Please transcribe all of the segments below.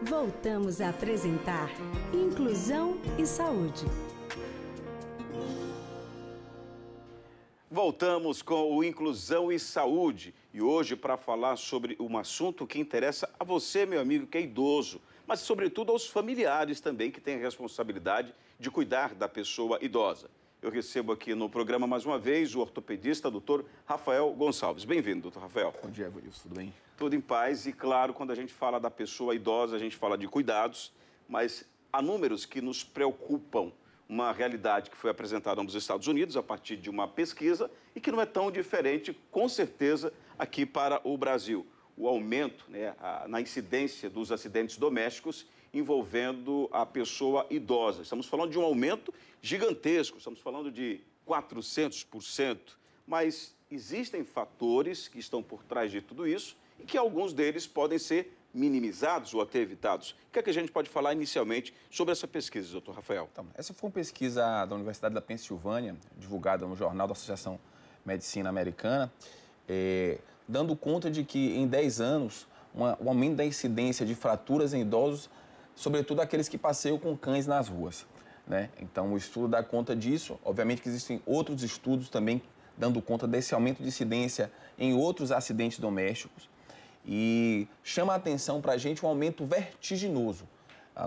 Voltamos a apresentar Inclusão e Saúde. Voltamos com o Inclusão e Saúde e hoje para falar sobre um assunto que interessa a você, meu amigo, que é idoso, mas sobretudo aos familiares também que têm a responsabilidade de cuidar da pessoa idosa. Eu recebo aqui no programa mais uma vez o ortopedista, doutor Rafael Gonçalves. Bem-vindo, doutor Rafael. Bom dia, Evanilson. Tudo bem? Tudo em paz e, claro, quando a gente fala da pessoa idosa, a gente fala de cuidados, mas há números que nos preocupam. Uma realidade que foi apresentada nos Estados Unidos a partir de uma pesquisa e que não é tão diferente, com certeza, aqui para o Brasil. O aumento, na incidência dos acidentes domésticos envolvendo a pessoa idosa. Estamos falando de um aumento gigantesco, estamos falando de 400%, mas existem fatores que estão por trás de tudo isso e que alguns deles podem ser minimizados ou até evitados. O que é que a gente pode falar inicialmente sobre essa pesquisa, doutor Rafael? Então, essa foi uma pesquisa da Universidade da Pensilvânia, divulgada no Jornal da Associação Medicina Americana, dando conta de que em 10 anos, o aumento da incidência de fraturas em idosos, sobretudo aqueles que passeiam com cães nas ruas, né? Então, o estudo dá conta disso. Obviamente que existem outros estudos também dando conta desse aumento de incidência em outros acidentes domésticos. E chama a atenção para a gente um aumento vertiginoso.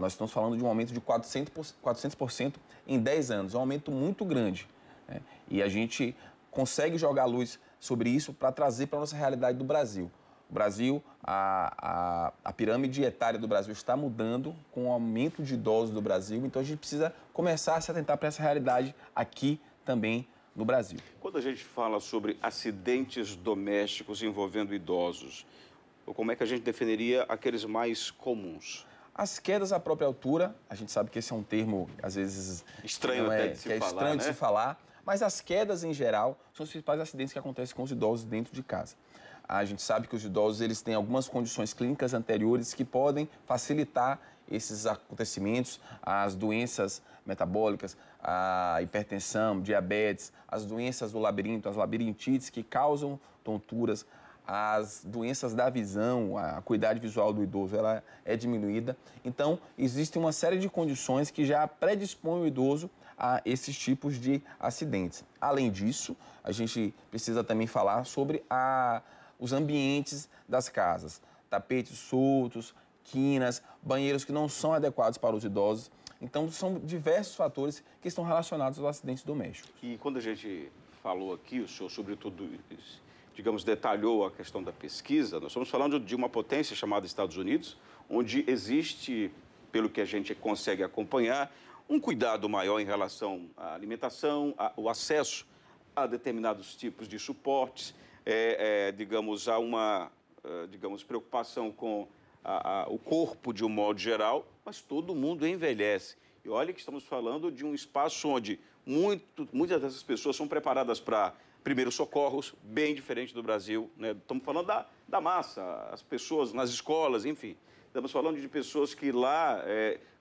Nós estamos falando de um aumento de 400% em 10 anos. É um aumento muito grande, né? E a gente consegue jogar luz sobre isso para trazer para a nossa realidade do Brasil. O Brasil, a pirâmide etária do Brasil está mudando com o aumento de idosos do Brasil. Então a gente precisa começar a se atentar para essa realidade aqui também no Brasil. Quando a gente fala sobre acidentes domésticos envolvendo idosos, como é que a gente definiria aqueles mais comuns? As quedas à própria altura, a gente sabe que esse é um termo, às vezes, estranho de se falar, mas as quedas em geral são os principais acidentes que acontecem com os idosos dentro de casa. A gente sabe que os idosos eles têm algumas condições clínicas anteriores que podem facilitar esses acontecimentos, as doenças metabólicas, a hipertensão, diabetes, as doenças do labirinto, as labirintites que causam tonturas, as doenças da visão, a acuidade visual do idoso ela é diminuída. Então, existe uma série de condições que já predispõem o idoso a esses tipos de acidentes. Além disso, a gente precisa também falar sobre os ambientes das casas. Tapetes soltos, quinas, banheiros que não são adequados para os idosos. Então, são diversos fatores que estão relacionados aos acidentes domésticos. E quando a gente falou aqui, o senhor, sobre tudo isso, digamos, detalhou a questão da pesquisa, nós estamos falando de uma potência chamada Estados Unidos, onde existe, pelo que a gente consegue acompanhar, um cuidado maior em relação à alimentação, ao acesso a determinados tipos de suportes, digamos, há uma preocupação com o corpo de um modo geral, mas todo mundo envelhece. E olha que estamos falando de um espaço onde muitas dessas pessoas são preparadas para primeiros socorros, bem diferente do Brasil, né? Estamos falando da massa, as pessoas nas escolas, enfim. Estamos falando de pessoas que lá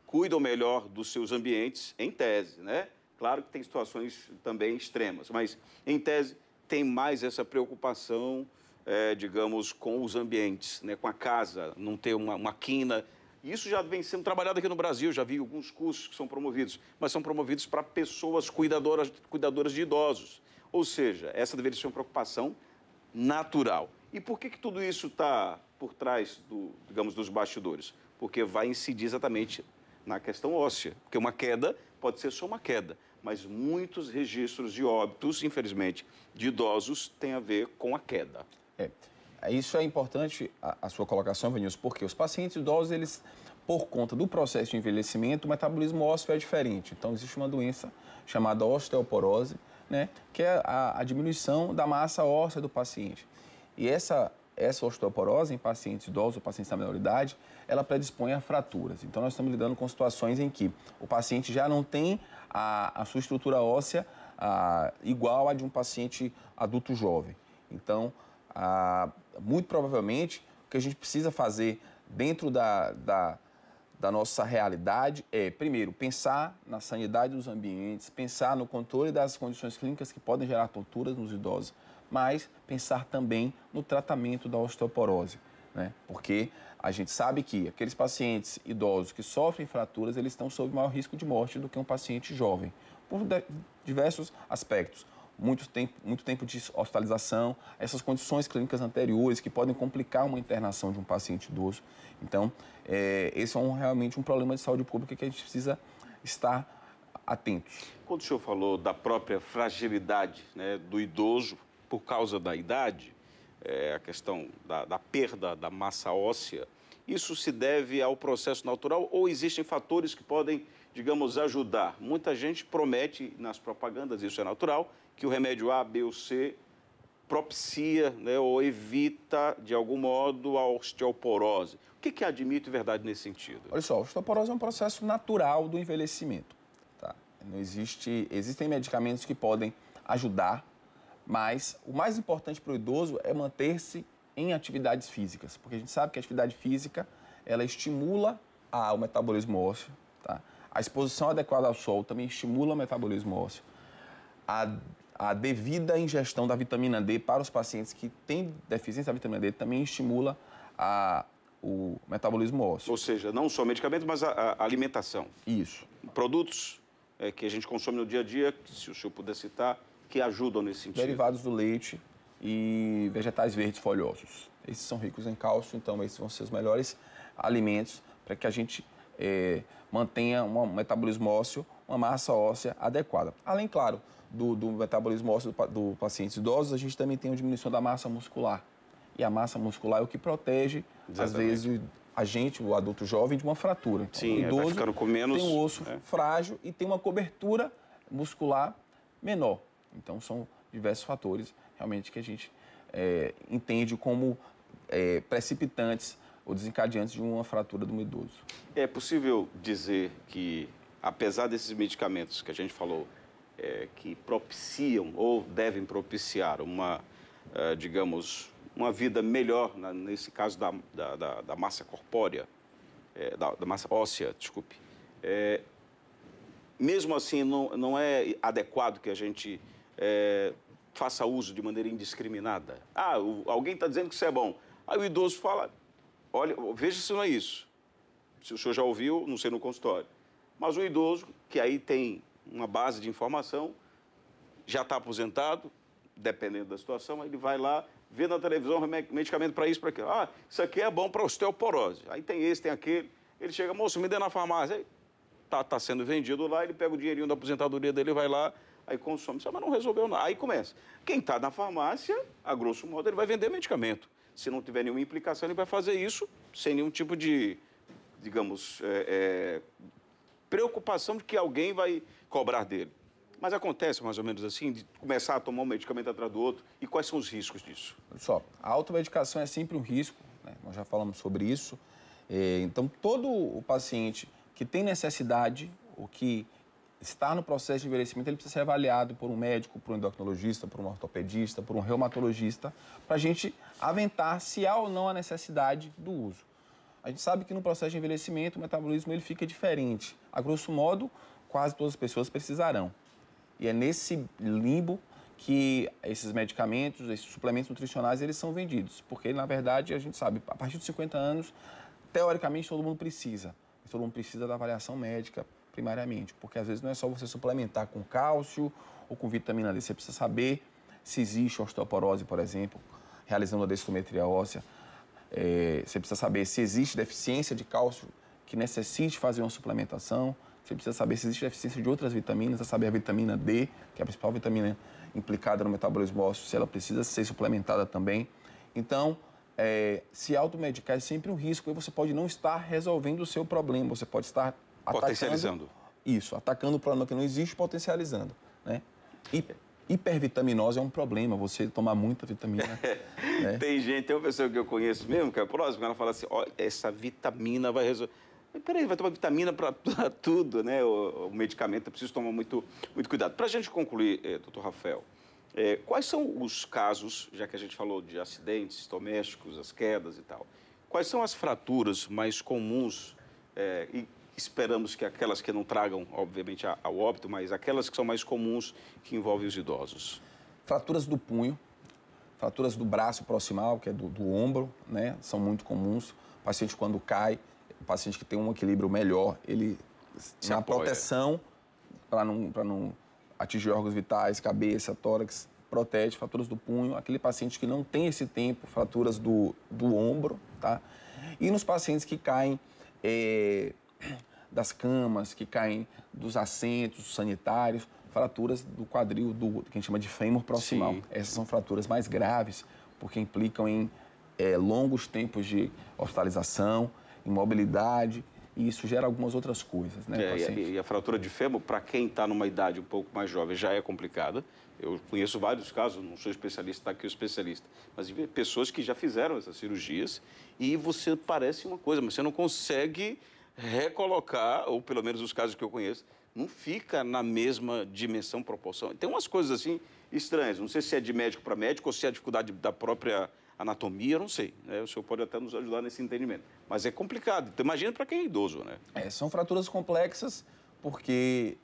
cuidam melhor dos seus ambientes, em tese, né? Claro que tem situações também extremas, mas em tese tem mais essa preocupação, digamos, com os ambientes, né? Com a casa, não ter uma quina. Isso já vem sendo trabalhado aqui no Brasil, já vi alguns cursos que são promovidos, mas são promovidos para pessoas cuidadoras de idosos. Ou seja, essa deveria ser uma preocupação natural. E por que tudo isso está por trás, dos bastidores? Porque vai incidir exatamente na questão óssea. Porque uma queda pode ser só uma queda, mas muitos registros de óbitos, infelizmente, de idosos têm a ver com a queda. Isso é importante, a sua colocação, Vinícius, porque os pacientes idosos, eles, por conta do processo de envelhecimento, o metabolismo ósseo é diferente. Então, existe uma doença chamada osteoporose, né, que é a diminuição da massa óssea do paciente. E essa osteoporose em pacientes idosos ou pacientes da menoridade, ela predispõe a fraturas. Então, nós estamos lidando com situações em que o paciente já não tem a sua estrutura óssea igual à de um paciente adulto jovem. Então, muito provavelmente, o que a gente precisa fazer dentro da nossa realidade é, primeiro, pensar na sanidade dos ambientes, pensar no controle das condições clínicas que podem gerar tonturas nos idosos, mas pensar também no tratamento da osteoporose, né? Porque a gente sabe que aqueles pacientes idosos que sofrem fraturas, eles estão sob maior risco de morte do que um paciente jovem, por diversos aspectos. Muito tempo de hospitalização, essas condições clínicas anteriores que podem complicar uma internação de um paciente idoso. Então, esse é realmente um problema de saúde pública que a gente precisa estar atentos. Quando o senhor falou da própria fragilidade, né, do idoso por causa da idade, a questão da perda da massa óssea, isso se deve ao processo natural ou existem fatores que podem, digamos, ajudar? Muita gente promete nas propagandas, isso é natural, que o remédio A, B ou C propicia, né, ou evita, de algum modo, a osteoporose. O que admite verdade nesse sentido? Olha só, a osteoporose é um processo natural do envelhecimento. Tá? Existem medicamentos que podem ajudar, mas o mais importante para o idoso é manter-se em atividades físicas, porque a gente sabe que a atividade física, ela estimula o metabolismo ósseo, tá? A exposição adequada ao sol também estimula o metabolismo ósseo. A devida ingestão da vitamina D para os pacientes que têm deficiência da vitamina D também estimula o metabolismo ósseo. Ou seja, não só medicamento, mas a alimentação. Isso. Produtos que a gente consome no dia a dia, se o senhor puder citar, que ajudam nesse sentido. Derivados do leite e vegetais verdes folhosos. Esses são ricos em cálcio, então esses vão ser os melhores alimentos para que a gente mantenha um metabolismo ósseo, uma massa óssea adequada. Além, claro, do metabolismo ósseo do pacientes idosos, a gente também tem uma diminuição da massa muscular. E a massa muscular é o que protege, às vezes, o adulto jovem, de uma fratura. Então, sim, o idoso vai ficando com menos, tem um osso frágil e tem uma cobertura muscular menor. Então, são diversos fatores, realmente, que a gente entende como precipitantes ou desencadeantes de uma fratura do idoso. É possível dizer que, apesar desses medicamentos que a gente falou, que propiciam ou devem propiciar digamos, uma vida melhor, nesse caso da massa corpórea, da massa óssea, desculpe, mesmo assim não é adequado que a gente faça uso de maneira indiscriminada? Alguém está dizendo que isso é bom. Aí o idoso fala, olha, veja se não é isso. Se o senhor já ouviu, não sei no consultório. Mas o idoso, que aí tem uma base de informação, já está aposentado, dependendo da situação, ele vai lá, vê na televisão medicamento para isso, para aquilo. Isso aqui é bom para osteoporose. Aí tem esse, tem aquele. Ele chega, moço, me dê na farmácia. Aí tá sendo vendido lá, ele pega o dinheirinho da aposentadoria dele, vai lá, aí consome. Mas não resolveu nada. Aí começa. Quem está na farmácia, a grosso modo, ele vai vender medicamento. Se não tiver nenhuma implicação, ele vai fazer isso sem nenhum tipo de, digamos, preocupação de que alguém vai cobrar dele. Mas acontece mais ou menos assim, de começar a tomar um medicamento atrás do outro, e quais são os riscos disso? Olha só, a automedicação é sempre um risco, né? Nós já falamos sobre isso. Então, todo o paciente que tem necessidade ou que está no processo de envelhecimento, ele precisa ser avaliado por um médico, por um endocrinologista, por um ortopedista, por um reumatologista, para a gente aventar se há ou não a necessidade do uso. A gente sabe que no processo de envelhecimento, o metabolismo ele fica diferente. A grosso modo, quase todas as pessoas precisarão. E é nesse limbo que esses medicamentos, esses suplementos nutricionais, eles são vendidos. Porque, na verdade, a gente sabe, a partir dos 50 anos, teoricamente, todo mundo precisa. Mas todo mundo precisa da avaliação médica, primariamente. Porque, às vezes, não é só você suplementar com cálcio ou com vitamina D. Você precisa saber se existe osteoporose, por exemplo, realizando a densitometria óssea. Você precisa saber se existe deficiência de cálcio que necessite fazer uma suplementação. Você precisa saber se existe deficiência de outras vitaminas, saber a vitamina D, que é a principal vitamina implicada no metabolismo ósseo, se ela precisa ser suplementada também. Então, se automedicar é sempre um risco e você pode não estar resolvendo o seu problema, você pode estar potencializando. Atacando o problema que não existe, potencializando, né? Hipervitaminose é um problema, você tomar muita vitamina. Né? Tem uma pessoa que eu conheço mesmo, que é próxima, ela fala assim, essa vitamina vai resolver. Peraí, vai tomar vitamina para tudo, né? O medicamento, é preciso tomar muito cuidado. Para a gente concluir, doutor Rafael, quais são os casos, já que a gente falou de acidentes domésticos, as quedas e tal, quais são as fraturas mais comuns, e esperamos que aquelas que não tragam, obviamente, ao óbito, mas aquelas que são mais comuns que envolvem os idosos? Fraturas do punho, Fraturas do braço proximal, que é do ombro, né? São muito comuns. O paciente, quando cai, o paciente que tem um equilíbrio melhor, ele, na proteção, para não atingir órgãos vitais, cabeça, tórax, protege. Fraturas do punho, aquele paciente que não tem esse tempo, fraturas do ombro, tá? E nos pacientes que caem das camas, que caem dos assentos sanitários, fraturas do quadril, que a gente chama de fêmur proximal. Sim. Essas são fraturas mais graves, porque implicam em longos tempos de hospitalização, imobilidade, e isso gera algumas outras coisas, né? E a fratura de fêmur, para quem está numa idade um pouco mais jovem, já é complicada. Eu conheço vários casos, não sou especialista, está aqui o especialista, mas pessoas que já fizeram essas cirurgias e você parece uma coisa, mas você não consegue recolocar, ou pelo menos os casos que eu conheço, não fica na mesma dimensão, proporção. Tem umas coisas assim estranhas, não sei se é de médico para médico ou se é a dificuldade da própria anatomia, eu não sei, né? O senhor pode até nos ajudar nesse entendimento, mas é complicado. Então, imagina para quem é idoso, né? São fraturas complexas porque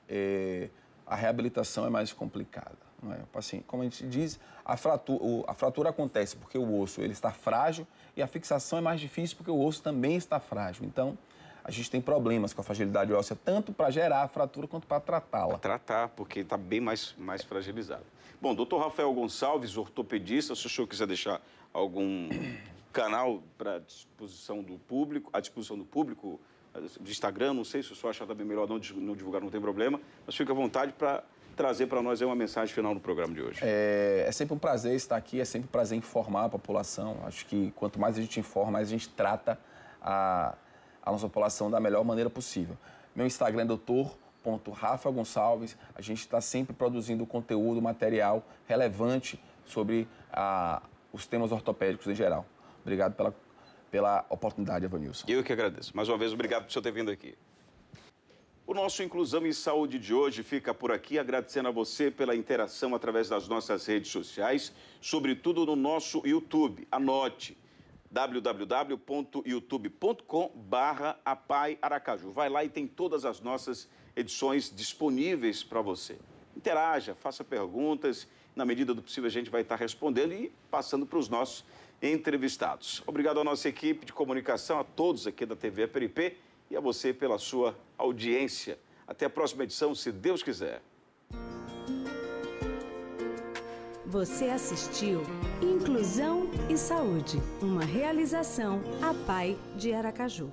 a reabilitação é mais complicada. Não é? Assim, como a gente diz, a fratura acontece porque o osso ele está frágil e a fixação é mais difícil porque o osso também está frágil. Então, a gente tem problemas com a fragilidade óssea, tanto para gerar a fratura quanto para tratá-la. Para tratar, porque está bem mais fragilizado. Bom, doutor Rafael Gonçalves, ortopedista, se o senhor quiser deixar algum canal à disposição do público, de Instagram, não sei se o senhor achar também melhor não divulgar, não tem problema, mas fique à vontade para trazer para nós uma mensagem final no programa de hoje. É sempre um prazer estar aqui, é sempre um prazer informar a população. Acho que quanto mais a gente informa, mais a gente trata a nossa população da melhor maneira possível. Meu Instagram é doutor.rafa Gonçalves. A gente está sempre produzindo conteúdo, material relevante sobre os temas ortopédicos em geral. Obrigado pela oportunidade, Evanilson. Eu que agradeço. Mais uma vez, obrigado por o senhor ter vindo aqui. O nosso Inclusão e Saúde de hoje fica por aqui, agradecendo a você pela interação através das nossas redes sociais, sobretudo no nosso YouTube. Anote, www.youtube.com/APAI-Aracaju. Vai lá e tem todas as nossas edições disponíveis para você. Interaja, faça perguntas, na medida do possível a gente vai estar respondendo e passando para os nossos entrevistados. Obrigado à nossa equipe de comunicação, a todos aqui da TV APRP e a você pela sua audiência. Até a próxima edição, se Deus quiser. Você assistiu Inclusão e Saúde, uma realização APAI de Aracaju.